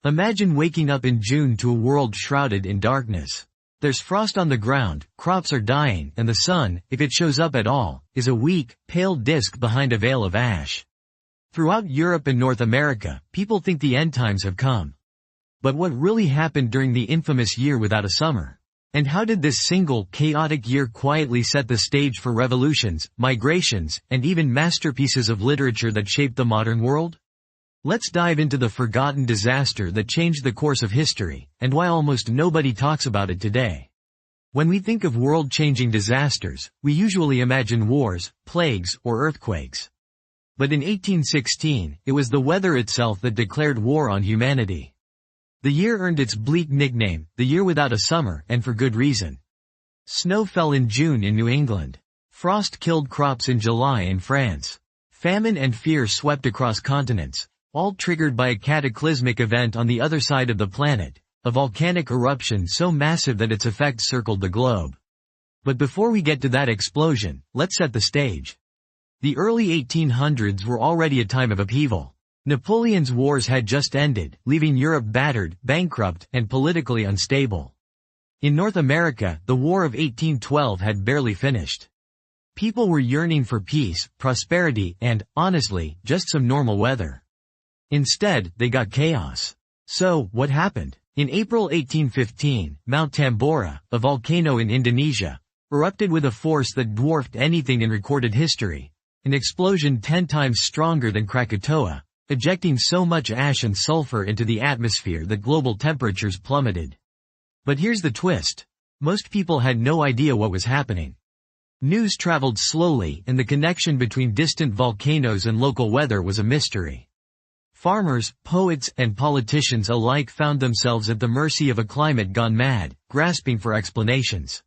Imagine waking up in June to a world shrouded in darkness. There's frost on the ground, crops are dying, and the sun, if it shows up at all, is a weak, pale disk behind a veil of ash. Throughout Europe and North America, people think the end times have come. But what really happened during the infamous year without a summer? And how did this single, chaotic year quietly set the stage for revolutions, migrations, and even masterpieces of literature that shaped the modern world? Let's dive into the forgotten disaster that changed the course of history, and why almost nobody talks about it today. When we think of world-changing disasters, we usually imagine wars, plagues, or earthquakes. But in 1816, it was the weather itself that declared war on humanity. The year earned its bleak nickname, the year without a summer, and for good reason. Snow fell in June in New England. Frost killed crops in July in France. Famine and fear swept across continents, all triggered by a cataclysmic event on the other side of the planet, a volcanic eruption so massive that its effects circled the globe. But before we get to that explosion, let's set the stage. The early 1800s were already a time of upheaval. Napoleon's wars had just ended, leaving Europe battered, bankrupt, and politically unstable. In North America, the War of 1812 had barely finished. People were yearning for peace, prosperity, and, honestly, just some normal weather. Instead, they got chaos. So, what happened? In April 1815, Mount Tambora, a volcano in Indonesia, erupted with a force that dwarfed anything in recorded history, an explosion 10 times stronger than Krakatoa, ejecting so much ash and sulfur into the atmosphere that global temperatures plummeted. But here's the twist. Most people had no idea what was happening. News traveled slowly, and the connection between distant volcanoes and local weather was a mystery. Farmers, poets, and politicians alike found themselves at the mercy of a climate gone mad, grasping for explanations.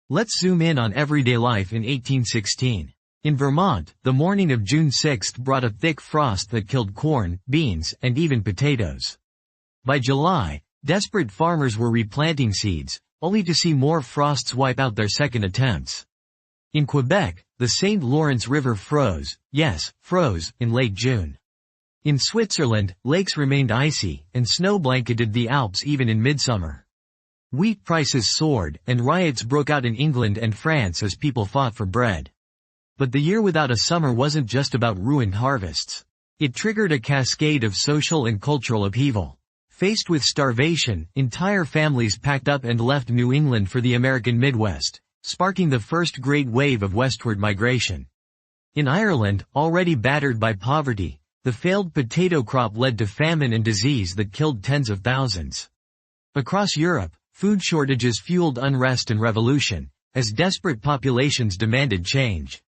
Let's zoom in on everyday life in 1816. In Vermont, the morning of June 6 brought a thick frost that killed corn, beans, and even potatoes. By July, desperate farmers were replanting seeds, only to see more frosts wipe out their second attempts. In Quebec, the St. Lawrence River froze, yes, froze, in late June. In Switzerland, lakes remained icy, and snow blanketed the Alps even in midsummer. Wheat prices soared, and riots broke out in England and France as people fought for bread. But the year without a summer wasn't just about ruined harvests. It triggered a cascade of social and cultural upheaval. Faced with starvation, entire families packed up and left New England for the American Midwest, sparking the first great wave of westward migration. In Ireland, already battered by poverty, the failed potato crop led to famine and disease that killed tens of thousands. Across Europe, food shortages fueled unrest and revolution, as desperate populations demanded change.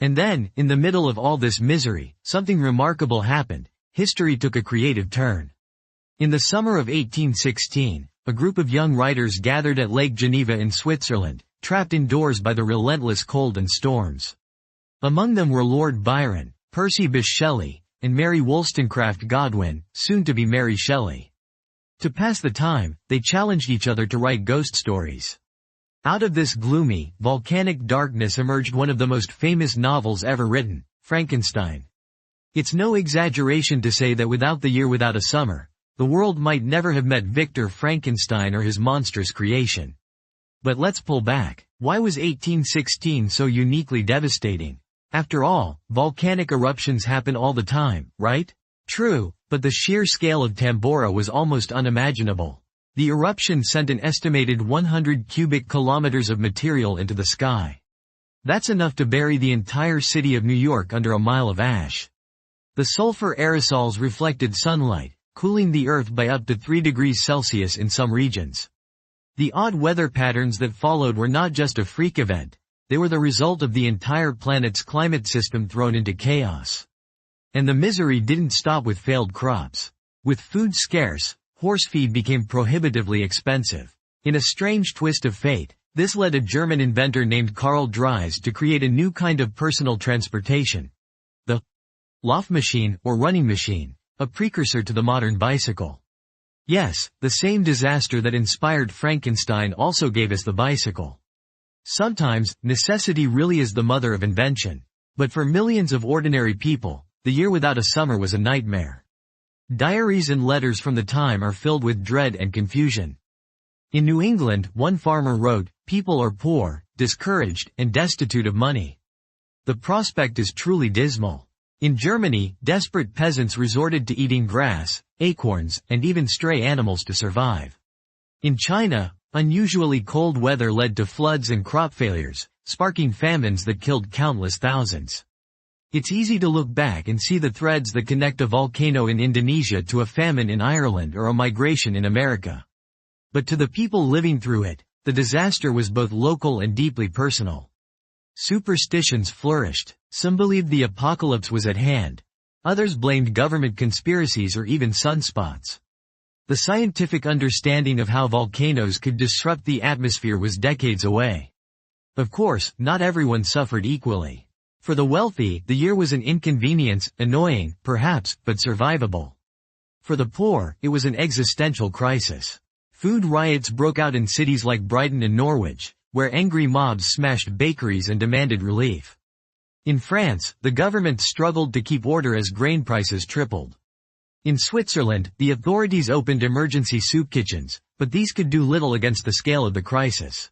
And then, in the middle of all this misery, something remarkable happened. History took a creative turn. In the summer of 1816, a group of young writers gathered at Lake Geneva in Switzerland, trapped indoors by the relentless cold and storms. Among them were Lord Byron, Percy Bysshe Shelley, and Mary Wollstonecraft Godwin, soon to be Mary Shelley. To pass the time, they challenged each other to write ghost stories. Out of this gloomy, volcanic darkness emerged one of the most famous novels ever written, Frankenstein. It's no exaggeration to say that without the year without a summer, the world might never have met Victor Frankenstein or his monstrous creation. But let's pull back. Why was 1816 so uniquely devastating? After all, volcanic eruptions happen all the time, right? True, but the sheer scale of Tambora was almost unimaginable. The eruption sent an estimated 100 cubic kilometers of material into the sky. That's enough to bury the entire city of New York under a mile of ash. The sulfur aerosols reflected sunlight, cooling the earth by up to 3 degrees Celsius in some regions. The odd weather patterns that followed were not just a freak event, they were the result of the entire planet's climate system thrown into chaos. And the misery didn't stop with failed crops. With food scarce, horse feed became prohibitively expensive. In a strange twist of fate, this led a German inventor named Karl Dries to create a new kind of personal transportation. The Laufmaschine, or running machine, a precursor to the modern bicycle. Yes, the same disaster that inspired Frankenstein also gave us the bicycle. Sometimes, necessity really is the mother of invention. But for millions of ordinary people, the year without a summer was a nightmare. Diaries and letters from the time are filled with dread and confusion. In New England, one farmer wrote, "People are poor, discouraged, and destitute of money. The prospect is truly dismal." In Germany, desperate peasants resorted to eating grass, acorns, and even stray animals to survive. In China, unusually cold weather led to floods and crop failures, sparking famines that killed countless thousands. It's easy to look back and see the threads that connect a volcano in Indonesia to a famine in Ireland or a migration in America. But to the people living through it, the disaster was both local and deeply personal. Superstitions flourished. Some believed the apocalypse was at hand. Others blamed government conspiracies or even sunspots. The scientific understanding of how volcanoes could disrupt the atmosphere was decades away. Of course, not everyone suffered equally. For the wealthy, the year was an inconvenience, annoying, perhaps, but survivable. For the poor, it was an existential crisis. Food riots broke out in cities like Brighton and Norwich, where angry mobs smashed bakeries and demanded relief. In France, the government struggled to keep order as grain prices tripled. In Switzerland, the authorities opened emergency soup kitchens, but these could do little against the scale of the crisis.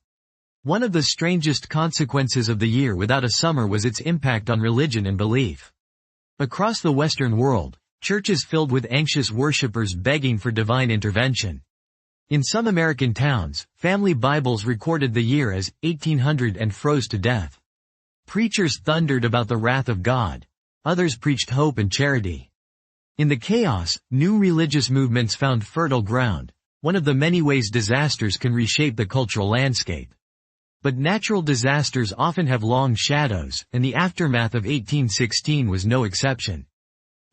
One of the strangest consequences of the year without a summer was its impact on religion and belief. Across the Western world, churches filled with anxious worshippers begging for divine intervention. In some American towns, family Bibles recorded the year as 1800 and froze to death. Preachers thundered about the wrath of God. Others preached hope and charity. In the chaos, new religious movements found fertile ground, one of the many ways disasters can reshape the cultural landscape. But natural disasters often have long shadows, and the aftermath of 1816 was no exception.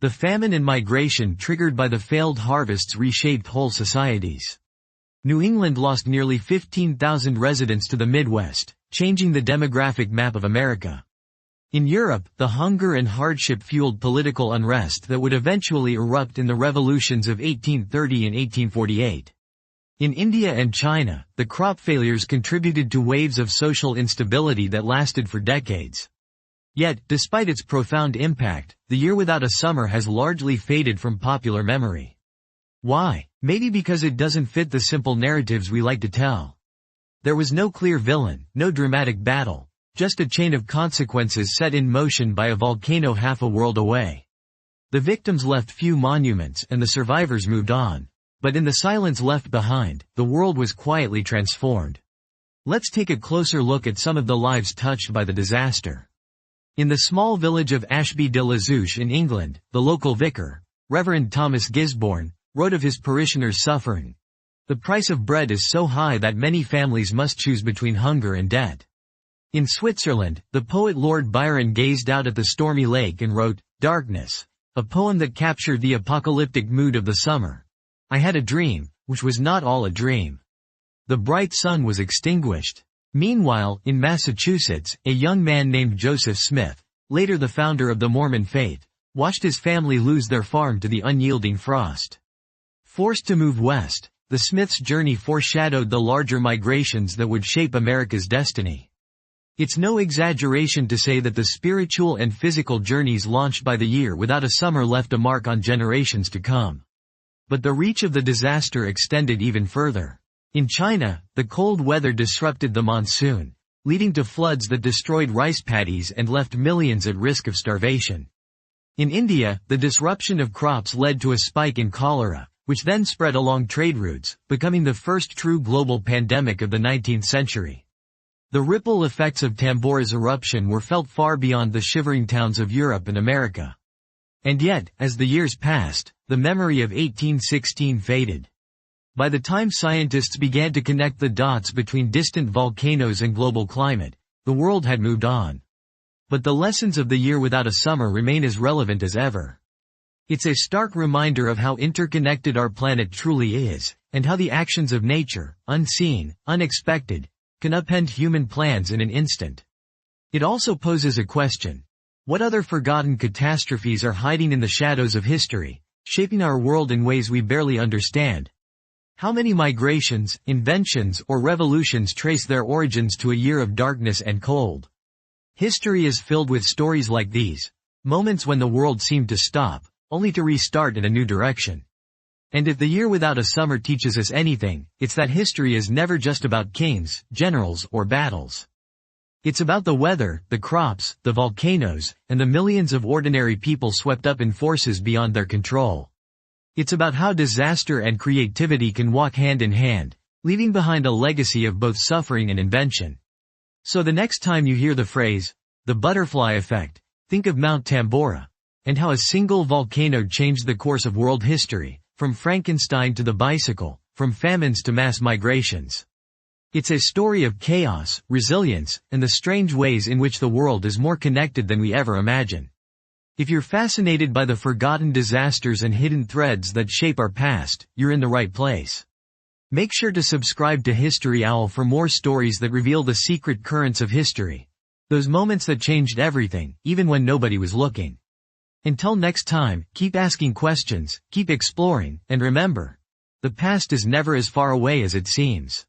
The famine and migration triggered by the failed harvests reshaped whole societies. New England lost nearly 15,000 residents to the Midwest, changing the demographic map of America. In Europe, the hunger and hardship fueled political unrest that would eventually erupt in the revolutions of 1830 and 1848. In India and China, the crop failures contributed to waves of social instability that lasted for decades. Yet, despite its profound impact, the year without a summer has largely faded from popular memory. Why? Maybe because it doesn't fit the simple narratives we like to tell. There was no clear villain, no dramatic battle, just a chain of consequences set in motion by a volcano half a world away. The victims left few monuments and the survivors moved on. But in the silence left behind, the world was quietly transformed. Let's take a closer look at some of the lives touched by the disaster. In the small village of Ashby-de-la-Zouch in England, the local vicar, Reverend Thomas Gisborne, wrote of his parishioners' suffering. The price of bread is so high that many families must choose between hunger and debt. In Switzerland, the poet Lord Byron gazed out at the stormy lake and wrote, "Darkness," a poem that captured the apocalyptic mood of the summer. "I had a dream, which was not all a dream." The bright sun was extinguished. Meanwhile, in Massachusetts, a young man named Joseph Smith, later the founder of the Mormon faith, watched his family lose their farm to the unyielding frost. Forced to move west, the Smiths' journey foreshadowed the larger migrations that would shape America's destiny. It's no exaggeration to say that the spiritual and physical journeys launched by the year without a summer left a mark on generations to come. But the reach of the disaster extended even further. In China, the cold weather disrupted the monsoon, leading to floods that destroyed rice paddies and left millions at risk of starvation. In India, the disruption of crops led to a spike in cholera, which then spread along trade routes, becoming the first true global pandemic of the 19th century. The ripple effects of Tambora's eruption were felt far beyond the shivering towns of Europe and America. And yet, as the years passed, the memory of 1816 faded. By the time scientists began to connect the dots between distant volcanoes and global climate, the world had moved on. But the lessons of the year without a summer remain as relevant as ever. It's a stark reminder of how interconnected our planet truly is, and how the actions of nature, unseen, unexpected, can upend human plans in an instant. It also poses a question. What other forgotten catastrophes are hiding in the shadows of history, shaping our world in ways we barely understand? How many migrations, inventions, or revolutions trace their origins to a year of darkness and cold? History is filled with stories like these, moments when the world seemed to stop, only to restart in a new direction. And if the year without a summer teaches us anything, it's that history is never just about kings, generals, or battles. It's about the weather, the crops, the volcanoes, and the millions of ordinary people swept up in forces beyond their control. It's about how disaster and creativity can walk hand in hand, leaving behind a legacy of both suffering and invention. So the next time you hear the phrase, the butterfly effect, think of Mount Tambora, and how a single volcano changed the course of world history, from Frankenstein to the bicycle, from famines to mass migrations. It's a story of chaos, resilience, and the strange ways in which the world is more connected than we ever imagine. If you're fascinated by the forgotten disasters and hidden threads that shape our past, you're in the right place. Make sure to subscribe to History Owl for more stories that reveal the secret currents of history. Those moments that changed everything, even when nobody was looking. Until next time, keep asking questions, keep exploring, and remember, the past is never as far away as it seems.